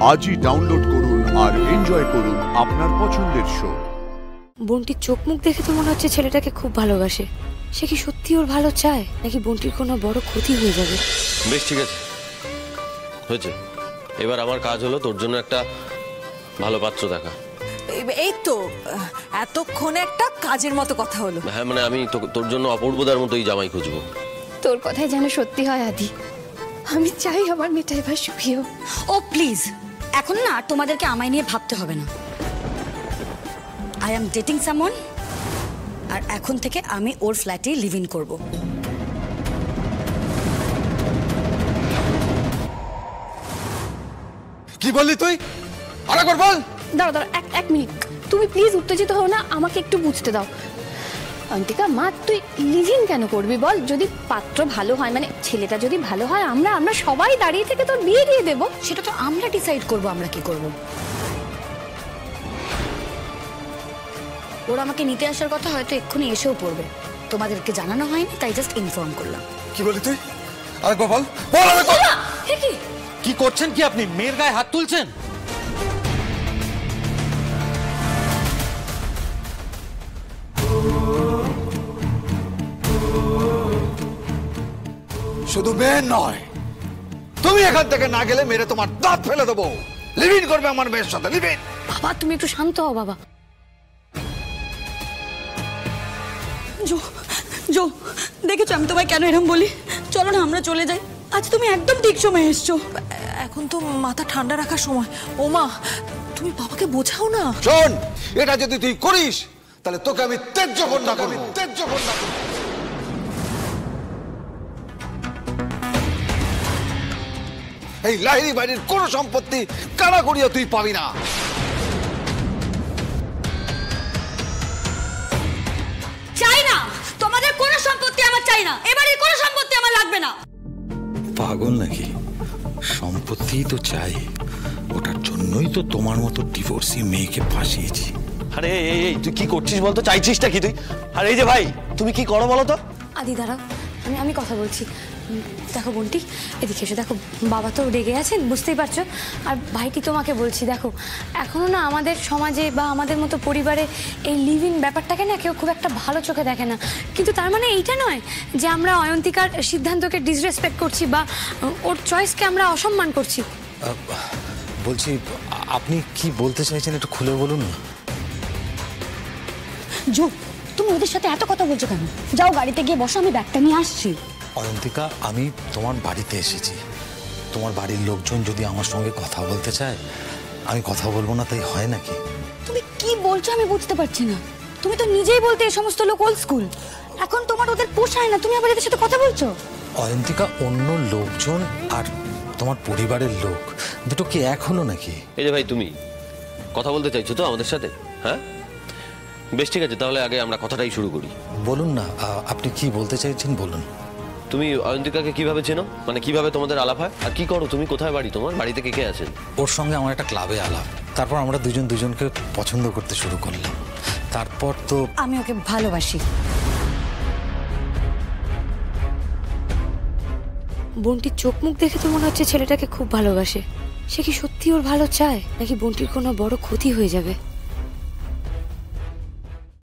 আজই ডাউনলোড করুন আর এনজয় করুন আপনার পছন্দের শো। বন্টির চোখ মুখ দেখে তো মনে হচ্ছে ছেলেটাকে খুব ভালোবাসে। সে কি সত্যি ওর ভালো চায়, নাকি বন্টির কোনো বড় ক্ষতি হয়ে যাবে? বেশ, ঠিক আছে, হয়েছে। এবার আমার কাজ হলো তোর জন্য একটা ভালো পাত্র দেখা। এই তো এতক্ষণে একটা কাজের মতো কথা হলো। হ্যাঁ, মানে আমি তোর জন্য অপূর্বদার মতোই জামাই খুঁজবো। তোর কথাই যেন সত্যি হয় আদি। আমি চাই আমার মেয়েটা এবার সুখী হোক। ও প্লিজ, এখন না তোমাদেরকে আমায় নিয়ে ভাবতে হবে না। আই এম ডেটিং সামওয়ান, আর এখন থেকে আমি ওর ফ্ল্যাটে লিভ ইন করবো। কি বললি তুই? আরেকবার বল। দাঁড়া দাঁড়া, এক মিনিট। তুমি প্লিজ উত্তেজিত হও না, আমাকে একটু বুঝতে দাও। অন্তিকা মা, তুই লিভ ইন কেন করবি বল? যদি পাত্র ভালো হয়, মানে ছেলেটা যদি ভালো হয়, আমরা সবাই দাঁড়িয়ে থেকে তোর বিয়ে দিয়ে দেবো। সেটা তো আমরা ডিসাইড করবো আমরা কি করব। ওরা আমাকে নিতে আসার কথা হয়তো এক্ষুনি এসেও পড়বে। তোমাদেরকে জানানো হয়নি, তাই জাস্ট ইনফর্ম করলাম। কি বললি তুই? আরেকবার বল। বল আরেকবার। কি করছেন কি আপনি? মেয়ের গায়ে হাত তুলছেন? শুধু মেয়ের নয়, তুমি এখান থেকে না গেলে মেরে তোমার দাঁত ফেলে দেবো। লিভ ইন করবে আমার মেয়ের সাথে, লিভ ইন। বাবা, তুমি একটু শান্ত হও বাবা। জো, দেখেছো আমি তোমায় কেন এরকম বলি? চলো না আমরা চলে যাই। আজ তুমি একদম ঠিক সময় এসছো। এখন তো মাথা ঠান্ডা রাখার সময়। ও মা, তুমি বাবাকে বোঝাও না। শোন, এটা যদি তুই করিস তাহলে তোকে আমি ত্যায্য কন্যা করবো, ত্যায্য কন্যা করবো। এই লাহিড়ী বাড়ির কোন সম্পত্তি কারা করিয়া তুই পাবি না। চাই না তোমাদের কোনো সম্পত্তি, আমার চাই না। এবারে কোনো সম্পত্তি আমার লাগবে না। পাগল নাকি? সম্পত্তি তো চাই, ওটার জন্যই তো তোমার মতো ডিভোর্সি মেয়েকে ফাঁসিয়েছি। আরে এই তুই কি করছিস বলতো? চাইছিসটা কি তুই? আর এই যে ভাই, তুমি কি করো বলো তো? আদি দাঁড়াও, আমি কথা বলছি। দেখো বন্টি, এদিকে এসো। দেখো, বাবা তো রেগে আছেন, বুঝতেই পারছো। আর ভাইটি তোমাকে বলছি, দেখো এখনো না আমাদের সমাজে বা আমাদের মতো পরিবারে এই লিভ ইন ব্যাপারটাকে না কেউ খুব একটা ভালো চোখে দেখে না। কিন্তু তার মানে এইটা নয় যে আমরা অয়ন্তিকার সিদ্ধান্তকে ডিসরেসপেক্ট করছি বা ওর চয়েসকে আমরা অসম্মান করছি। বলছি, আপনি কি বলতে চাইছেন একটু খুলে বলুন না। জো, তুমি ওদের সাথে এত কথা বলছো কেন? যাও গাড়িতে গিয়ে বসো, আমি ব্যাগটা নিয়ে আসছি। অয়ন্তিকা, আমি তোমার বাড়িতে এসেছি। তোমার বাড়ির লোকজন যদি আমার সঙ্গে কথা বলতে চায়, আমি কথা বলবো না, তাই হয় নাকি? তুমি কি বলছো আমি বুঝতে পারছি না। তুমি তো নিজেই বলতে এই সমস্ত লোক ওল্ড স্কুল। এখন তোমার ওদের পোষায় না, তুমি আবার এদের সাথে কথা বলছো। অয়ন্তিকা, অন্য লোকজন আর তোমার পরিবারের লোক দুটো কি এক হলো নাকি? এই যে ভাই, তুমি কথা বলতে চাইছো তো আমাদের সাথে? হ্যাঁ, বেশ, ঠিক আছে, তাহলে আগে আমরা কথাটাই শুরু করি। বলুন না, আপনি কি বলতে চাইছেন বলুন। তুমি অয়ন্তিকাকে কিভাবে চেনো? মানে কিভাবে তোমাদের আলাপ হয়, আর কি করো তুমি? কোথায় বাড়ি তোমার? বাড়িতে কে কে আছেন? ওর সঙ্গে আমার একটা ক্লাবে আলাপ, তারপর আমরা দুজনকে পছন্দ করতে শুরু করলাম। তারপর তো আমি ওকে ভালোবাসি। বন্টির চোখ মুখ দেখে তো মনে হচ্ছে ছেলেটাকে খুব ভালোবাসে। সে কি সত্যি ওর ভালো চায়, নাকি বন্টির কোনো বড় ক্ষতি হয়ে যাবে?